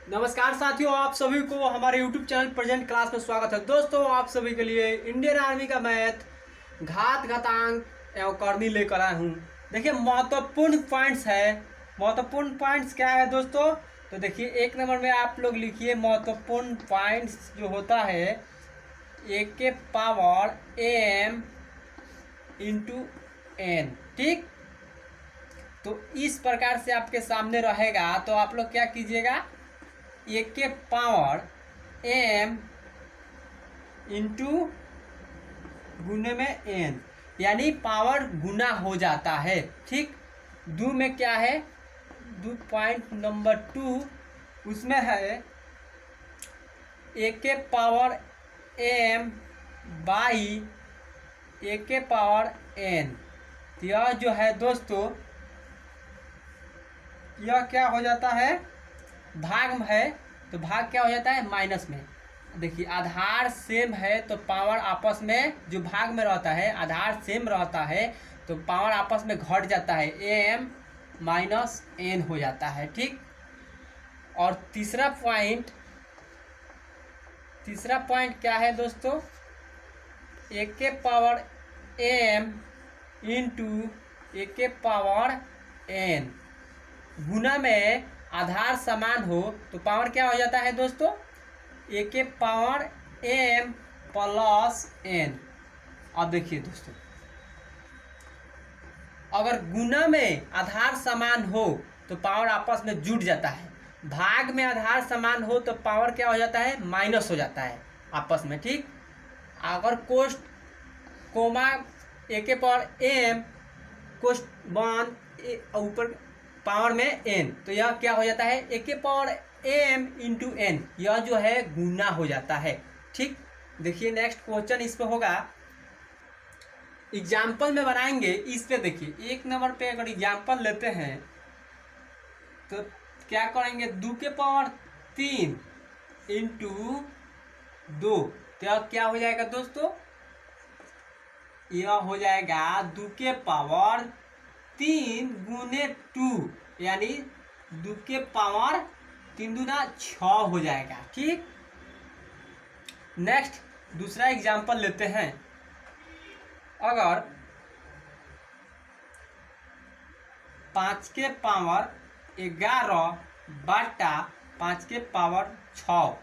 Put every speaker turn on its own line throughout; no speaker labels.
नमस्कार साथियों, आप सभी को हमारे YouTube चैनल प्रेजेंट क्लास में स्वागत है। दोस्तों, आप सभी के लिए इंडियन आर्मी का मैथ घात घातांक एवं करनी लेकर आया हूँ। देखिए, महत्वपूर्ण पॉइंट्स है। महत्वपूर्ण पॉइंट्स क्या है दोस्तों? तो देखिए, एक नंबर में आप लोग लिखिए महत्वपूर्ण पॉइंट्स जो होता है ए के पावर एम इंटू एन। ठीक, तो इस प्रकार से आपके सामने रहेगा। तो आप लोग क्या कीजिएगा, ए के पावर एम इंटू गुने में एन, यानी पावर गुना हो जाता है। ठीक, दो में क्या है, दो पॉइंट नंबर 2 उसमें है ए के पावर एम बाई ए के पावर एन। यह जो है दोस्तों, यह क्या हो जाता है, भाग में है तो भाग क्या हो जाता है, माइनस में। देखिए, आधार सेम है तो पावर आपस में, जो भाग में रहता है आधार सेम रहता है तो पावर आपस में घट जाता है, एम माइनस एन हो जाता है। ठीक, और तीसरा पॉइंट क्या है दोस्तों, ए के पावर एम इंटू ए के पावर एन। गुना में आधार समान हो तो पावर क्या हो जाता है दोस्तों, ए के पावर एम प्लस एन। अब देखिए दोस्तों, अगर गुना में आधार समान हो तो पावर आपस में जुड़ जाता है, भाग में आधार समान हो तो पावर क्या हो जाता है, माइनस हो जाता है आपस में। ठीक, अगर कोष्ट कोमा ए के पावर एम कोष्ट वन ऊपर पावर में एन, तो यह क्या हो जाता है, ए के पावर एम इंटू एन, यह जो है गुना हो जाता है। ठीक, देखिए नेक्स्ट क्वेश्चन इस पे होगा, एग्जाम्पल में बनाएंगे इस पे। देखिए, एक नंबर पे अगर एग्जाम्पल लेते हैं तो क्या करेंगे, 2 के पावर 3 इंटू 2, तो क्या हो जाएगा दोस्तों, यह हो जाएगा 2 के पावर 3 गुने 2, यानी 2 के पावर 3 दूना 6 हो जाएगा। ठीक, नेक्स्ट दूसरा एग्जाम्पल लेते हैं। अगर 5 के पावर 11 बटा 5 के पावर 6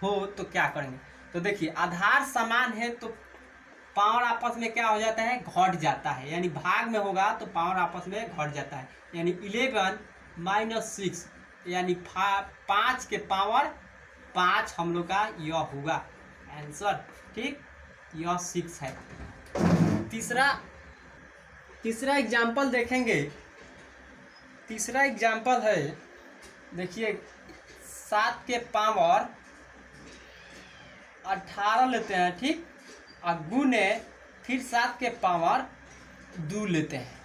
हो तो क्या करेंगे। तो देखिए, आधार समान है तो पावर आपस में क्या हो जाता है, घट जाता है, यानी भाग में होगा तो पावर आपस में घट जाता है, यानी 11 माइनस 6, यानी 5 के पावर 5 हम लोग का यह होगा आंसर। ठीक, यह 6 है। तीसरा एग्जाम्पल देखेंगे। तीसरा एग्जाम्पल है, देखिए 7 के पावर 18 लेते हैं। ठीक, और गुने फिर 7 के पावर 2 लेते हैं।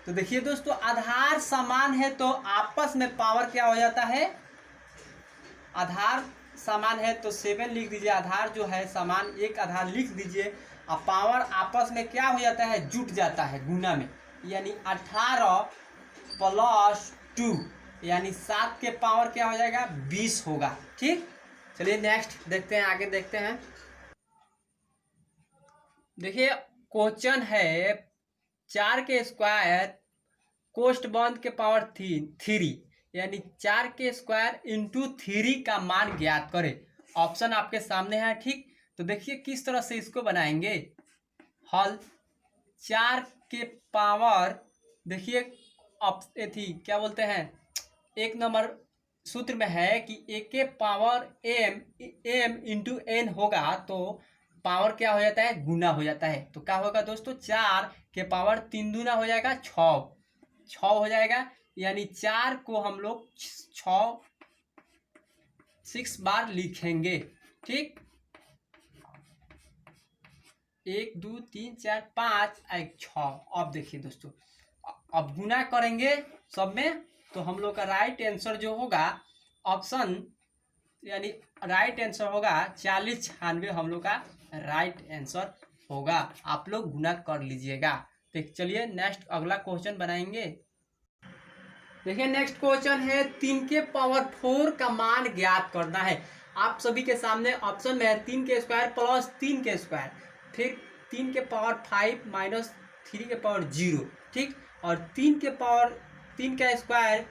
तो देखिए दोस्तों, आधार समान है तो आपस में पावर क्या हो जाता है, आधार समान है तो 7 लिख दीजिए, आधार जो है समान, एक आधार लिख दीजिए, और पावर आपस में क्या हो जाता है, जुट जाता है गुना में, यानी 18 प्लस 2, यानी 7 के पावर क्या हो जाएगा, 20 होगा। ठीक, चलिए नेक्स्ट देखते हैं, आगे देखते हैं। देखिए, क्वेश्चन है 4 के स्क्वायर कोष्ट बंद के पावर 3, यानी 4 के स्क्वायर इंटू 3 का मान ज्ञात करें। ऑप्शन आपके सामने है। ठीक, तो देखिए किस तरह से इसको बनाएंगे हल। 4 के पावर, देखिए थी क्या बोलते हैं, एक नंबर सूत्र में है कि ए के पावर एम इंटू एन होगा तो पावर क्या हो जाता है, गुना हो जाता है। तो क्या होगा दोस्तों, 4 के पावर 3 दूना हो जाएगा 6 हो जाएगा, यानी 4 को हम लोग 6 बार लिखेंगे। ठीक, 1 2 3 4 5 6। अब देखिए दोस्तों, अब गुना करेंगे सब में तो हम लोग का राइट आंसर जो होगा ऑप्शन, यानी राइट आंसर होगा 40 96, हम लोग का राइट आंसर होगा। आप लोग गुना कर लीजिएगा। तो चलिए नेक्स्ट अगला क्वेश्चन बनाएंगे। देखिए नेक्स्ट क्वेश्चन है 3 के पावर 4 का मान ज्ञात करना है। आप सभी के सामने ऑप्शन में है 3 के स्क्वायर प्लस 3 के स्क्वायर, फिर 3 के पावर 5 माइनस 3 के पावर 0, ठीक, और 3 का स्क्वायर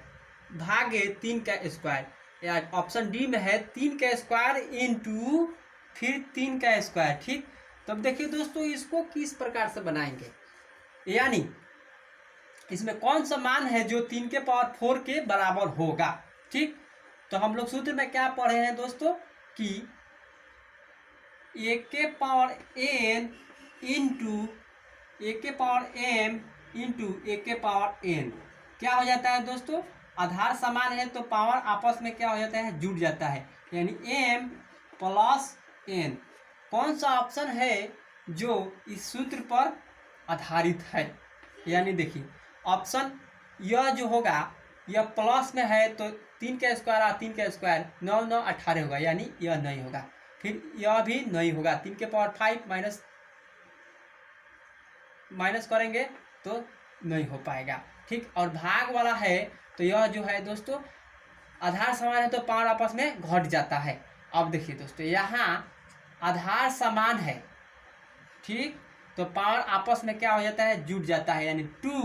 भागे 3 का स्क्वायर, या ऑप्शन डी में है 3 का स्क्वायर इंटू फिर 3 का स्क्वायर, ठीक। तब देखिए दोस्तों इसको किस प्रकार से बनाएंगे, यानी इसमें कौन सा मान है जो 3 के पावर 4 के बराबर होगा, ठीक। तो हम लोग सूत्र में क्या पढ़े हैं दोस्तों कि a⁴n into a⁴m into a⁴n क्या हो जाता है दोस्तों, आधार समान है तो पावर आपस में क्या हो जाता है, जुड़ जाता है, यानी m प्लस n। कौन सा ऑप्शन है जो इस सूत्र पर आधारित है, यानी देखिए ऑप्शन यह जो होगा यह प्लस में है तो 3 का स्क्वायर और 3 का स्क्वायर 9 9 18 होगा, यानी यह नहीं होगा, फिर यह भी नहीं होगा, 3 के पावर 5 माइनस करेंगे तो नहीं हो पाएगा, ठीक। और भाग वाला है तो यह जो है दोस्तों आधार समान है तो पावर आपस में घट जाता है। अब देखिए दोस्तों यहाँ आधार समान है, ठीक, तो पावर आपस में क्या हो जाता है, जुड़ जाता है, यानी 2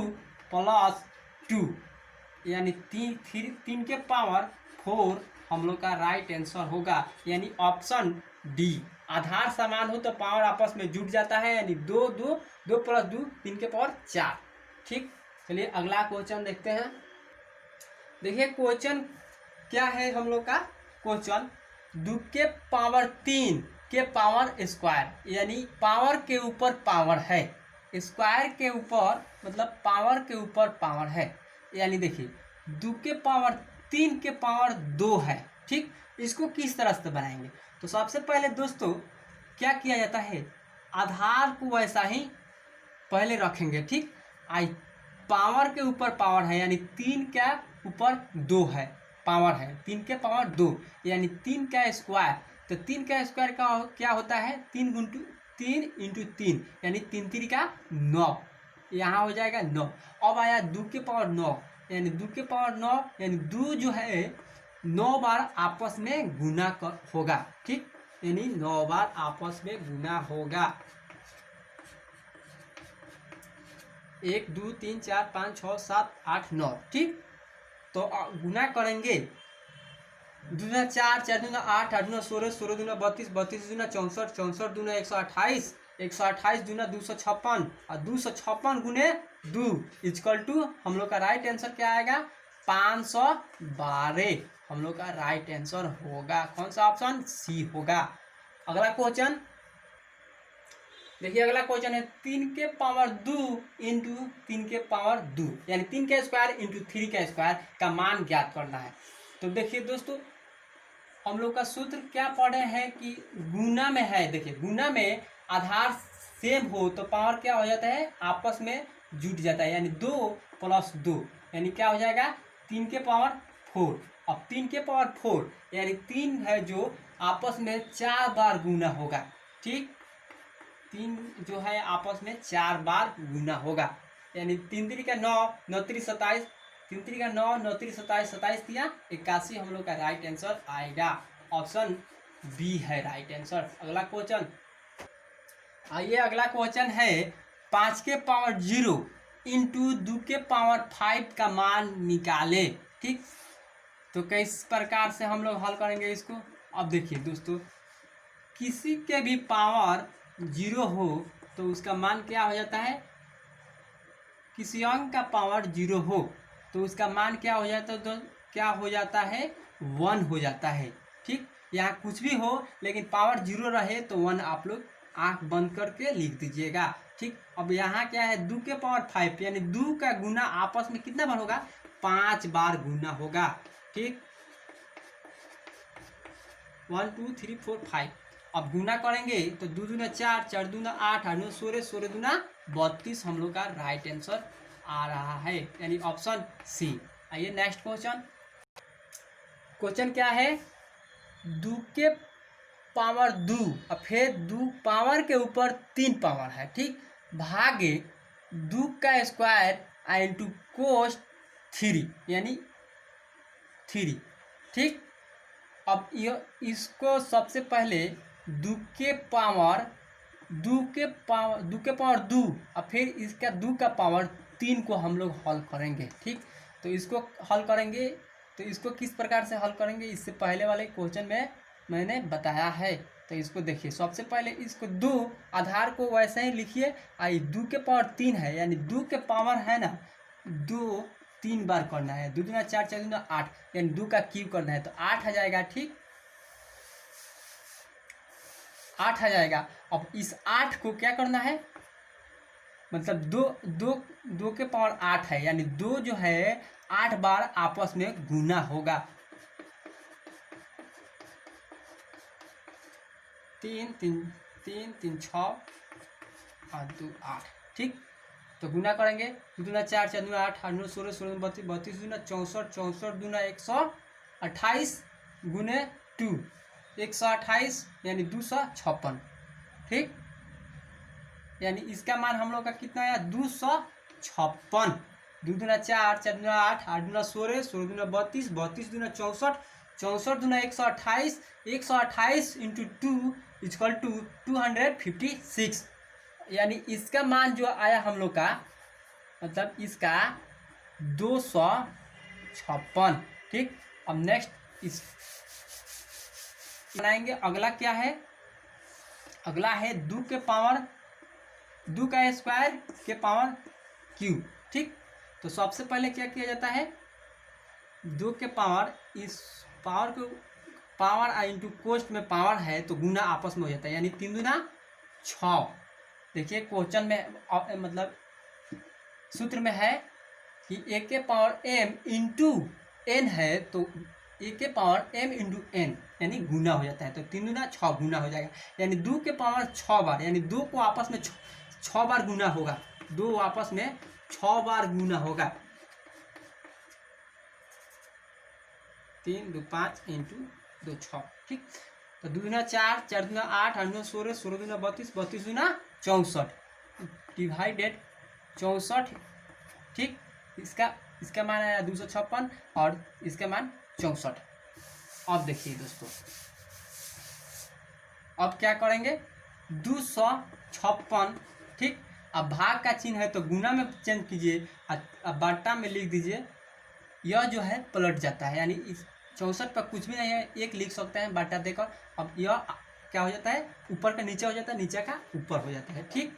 प्लस 2, यानी 3 के पावर 4 हम लोग का राइट आंसर होगा, यानी ऑप्शन डी। आधार समान हो तो पावर आपस में जुड़ जाता है, यानी 2 2 2 प्लस 2 3 के पावर 4, ठीक। चलिए अगला क्वेश्चन देखते हैं। देखिए क्वेश्चन क्या है हम लोग का, क्वेश्चन 2 के पावर 3 के पावर स्क्वायर, यानी पावर के ऊपर पावर है, स्क्वायर के ऊपर मतलब पावर के ऊपर पावर है, यानी देखिए 2 के पावर 3 के पावर 2 है, ठीक। इसको किस तरह से बनाएंगे, तो सबसे पहले दोस्तों क्या किया जाता है, आधार को वैसा ही पहले रखेंगे, ठीक। आई पावर के ऊपर पावर है, यानी 3 का ऊपर 2 है, पावर है 3 के पावर 2, यानी 3 का स्क्वायर, तो 3 का स्क्वायर का क्या होता है, 3 इंटू 3, यानी 3 3 का 9, यहाँ हो जाएगा 9। अब आया 2 के पावर 9, यानी 2 के पावर 9, यानी 2 जो है 9 बार आपस में गुना होगा, ठीक, यानी 9 बार आपस में गुना होगा, 1 2 3 4 5 6 7 8 9, ठीक। तो गुना करेंगे, 2 दूना 4 4 दूना 8 8 दूना 16 16 दूना 32 32 दूना 64 64 दूना 128 128 दूना 256 और 256 गुने 2 इक्वल टू हम लोग का राइट आंसर क्या आएगा, 512 हम लोग का राइट आंसर होगा, कौन सा ऑप्शन, सी होगा। अगला क्वेश्चन देखिए, अगला क्वेश्चन है 3 के पावर 2 इंटू 3 के पावर 2, यानी 3 का स्क्वायर इंटू 3 का स्क्वायर का मान ज्ञात करना है। तो देखिए दोस्तों हम लोग का सूत्र क्या पढ़े हैं कि गुना में है, देखिए गुना में आधार सेम हो तो पावर क्या हो जाता है, आपस में जुट जाता है, यानी 2 प्लस 2, यानी क्या हो जाएगा 3 के पावर 4। अब 3 के पावर 4 यानी 3 है जो आपस में 4 बार गुना होगा, ठीक, 3 जो है आपस में 4 बार गुना होगा, यानी 3 3 का 9 9 3 27, 3 3 का 9 9 3 27 27 दिया 81 हम लोग का राइट आंसर आएगा, ऑप्शन बी है राइट आंसर। अगला क्वेश्चन आइए, अगला क्वेश्चन है 5 के पावर 0 इंटू 2 के पावर 5 का मान निकाले, ठीक। तो किस प्रकार से हम लोग हल करेंगे इसको, अब देखिए दोस्तों किसी के भी पावर 0 हो तो उसका मान क्या हो जाता है, किसी अंक का पावर 0 हो तो उसका मान क्या हो जाता है, तो क्या हो जाता है 1 हो जाता है, ठीक। यहाँ कुछ भी हो लेकिन पावर 0 रहे तो 1 आप लोग आंख बंद करके लिख दीजिएगा, ठीक। अब यहाँ क्या है 2 के पावर 5, यानी 2 का गुना आपस में कितना बार होगा, 5 बार गुना होगा, ठीक, 1 2 3 4 5। अब गुना करेंगे तो 2 दूना 4 4 दूना 8 8 16 16 दूना 32 हम लोग का राइट आंसर आ रहा है, यानी ऑप्शन सी। आइए नेक्स्ट क्वेश्चन, क्वेश्चन क्या है 2 के पावर 2 और फिर 2 पावर के ऊपर 3 पावर है, ठीक, भागे 2 का स्क्वायर इंटू कोस 3 यानी 3। ठीक, अब इसको सबसे पहले दो के पावर 2 और फिर इसका 2 का पावर 3 को हम लोग हल करेंगे। ठीक, तो इसको हल करेंगे, तो इसको किस प्रकार से हल करेंगे इससे पहले वाले क्वेश्चन में मैंने बताया है। तो इसको देखिए, सबसे पहले इसको 2 आधार को वैसे ही लिखिए, आई 2 के पावर 3 है यानी 2 के पावर है ना 2 3 बार करना है, 2 दूना 4 4 दूना 8 यानी 2 का क्यूब करना है तो 8 आ जाएगा। ठीक, 8 आ जाएगा। अब इस 8 को क्या करना है, मतलब दो के पावर 8 है यानी 2 जो है 8 बार आपस में गुना होगा। 3 3 3 3 6 और 2 8। ठीक, तो गुना करेंगे, 2 दूना 4 4 दूना 8 8 दूना 16 16 32 32 दूना 64 64 दूना 128 गुने 2 128 यानी 256। ठीक, यानी इसका मान हम लोग का कितना है 256। 2 दूना 4 4 दूना 8 8 दूना 16 16 दूना 32 32 दूना 64 64 दूना 128 128 इंटू 2 इक्वल टू 256। यानी इसका मान जो आया हम लोग का, मतलब इसका 256। ठीक, अब नेक्स्ट इस बनाएंगे। अगला क्या है, अगला है 2 के पावर 2 का स्क्वायर के पावर क्यूब। ठीक, तो सबसे पहले क्या किया जाता है, 2 के पावर इस पावर को पावर इंटू कोष्ट में पावर है तो गुना आपस में हो जाता है यानी 3 दूना 6। देखिए क्वेश्चन में मतलब सूत्र में है कि a के पावर m इंटू n है तो a के पावर m इंटू n यानी गुना हो जाता है तो 3 दूना 6 गुना हो जाएगा यानी 2 के पावर 6 बार यानी 2 को आपस में 6 बार गुना होगा, 2 आपस में 6 बार गुना होगा। 3 2 5 इंटू 2 6। ठीक, तो 2 दूना 4 4 दूना 8 8 दूना 16 16 दूना 32 32 दूना 64 डिवाइडेड 64। ठीक, इसका मान आया 256 और इसका मान 64। अब देखिए दोस्तों, अब क्या करेंगे 256। ठीक, अब भाग का चिन्ह है तो गुना में चेंज कीजिए, अब बाटा में लिख दीजिए, यह जो है पलट जाता है यानी इस 64 पर कुछ भी नहीं है, 1 लिख सकते हैं बाटा देकर। अब यह क्या हो जाता है, ऊपर का नीचे हो जाता है, नीचे का ऊपर हो जाता है। ठीक,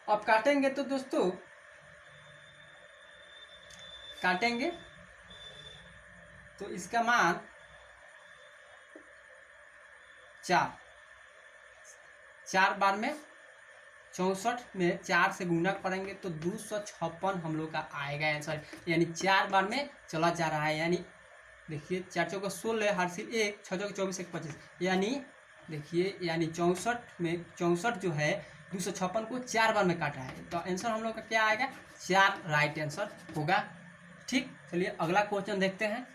अब काटेंगे तो दोस्तों काटेंगे तो इसका मान 4 बार में 64 में 4 से गुना करेंगे तो 256 हम लोग का आएगा आंसर, यानी 4 बार में चला जा रहा है। यानी देखिए 4 चौका 16 हर सिर 1 6 चौका 24 1 25 यानी देखिए यानी 64 में 64 जो है 256 को 4 बार में काट रहा है तो आंसर हम लोग का क्या आएगा 4 राइट आंसर होगा। ठीक, चलिए अगला क्वेश्चन देखते हैं।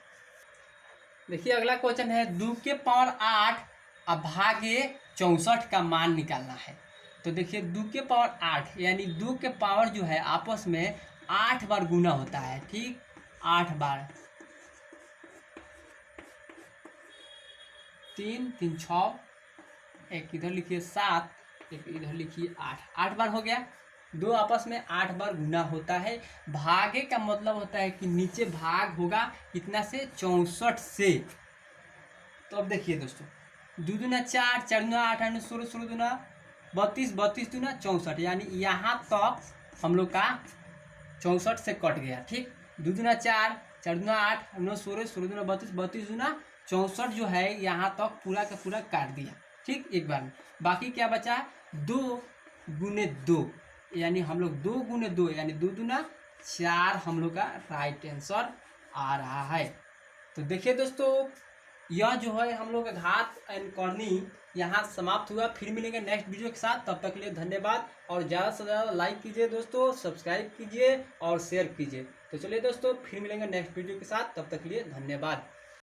देखिए अगला क्वेश्चन है 2 के पावर 8 अब भागे 64 का मान निकालना है। तो देखिए 2 के पावर 8 यानी 2 के पावर जो है आपस में 8 बार गुना होता है। ठीक, 8 बार 3 3 6 एक इधर लिखिए 7 एक इधर लिखिए 8 बार हो गया। 2 आपस में 8 बार गुना होता है। भागे का मतलब होता है कि नीचे भाग होगा कितना से 64 से। तो अब देखिए दोस्तों 2 दूना 4 4 दूना 8 8 16 16 दूना 32 32 दूना 64 यानी यहाँ तक हम लोग का 64 से कट गया। ठीक, 2 दूना 4 4 दूना 8 9 16 16 दूना 32 32 दूना 64 जो है यहाँ तक पूरा का पूरा काट दिया। ठीक, एक बार में बाकी क्या बचा 2 गुने 2 यानी हम लोग 2 गुने 2 यानी 2 दूना 4 हम लोग का राइट आंसर आ रहा है। तो देखिए दोस्तों यह जो है हम लोग का घात एंड करनी यहाँ समाप्त हुआ। फिर मिलेंगे नेक्स्ट वीडियो के साथ, तब तक के लिए धन्यवाद और ज़्यादा से ज़्यादा लाइक कीजिए दोस्तों, सब्सक्राइब कीजिए और शेयर कीजिए। तो चलिए दोस्तों फिर मिलेंगे नेक्स्ट वीडियो के साथ, तब तक के लिए धन्यवाद।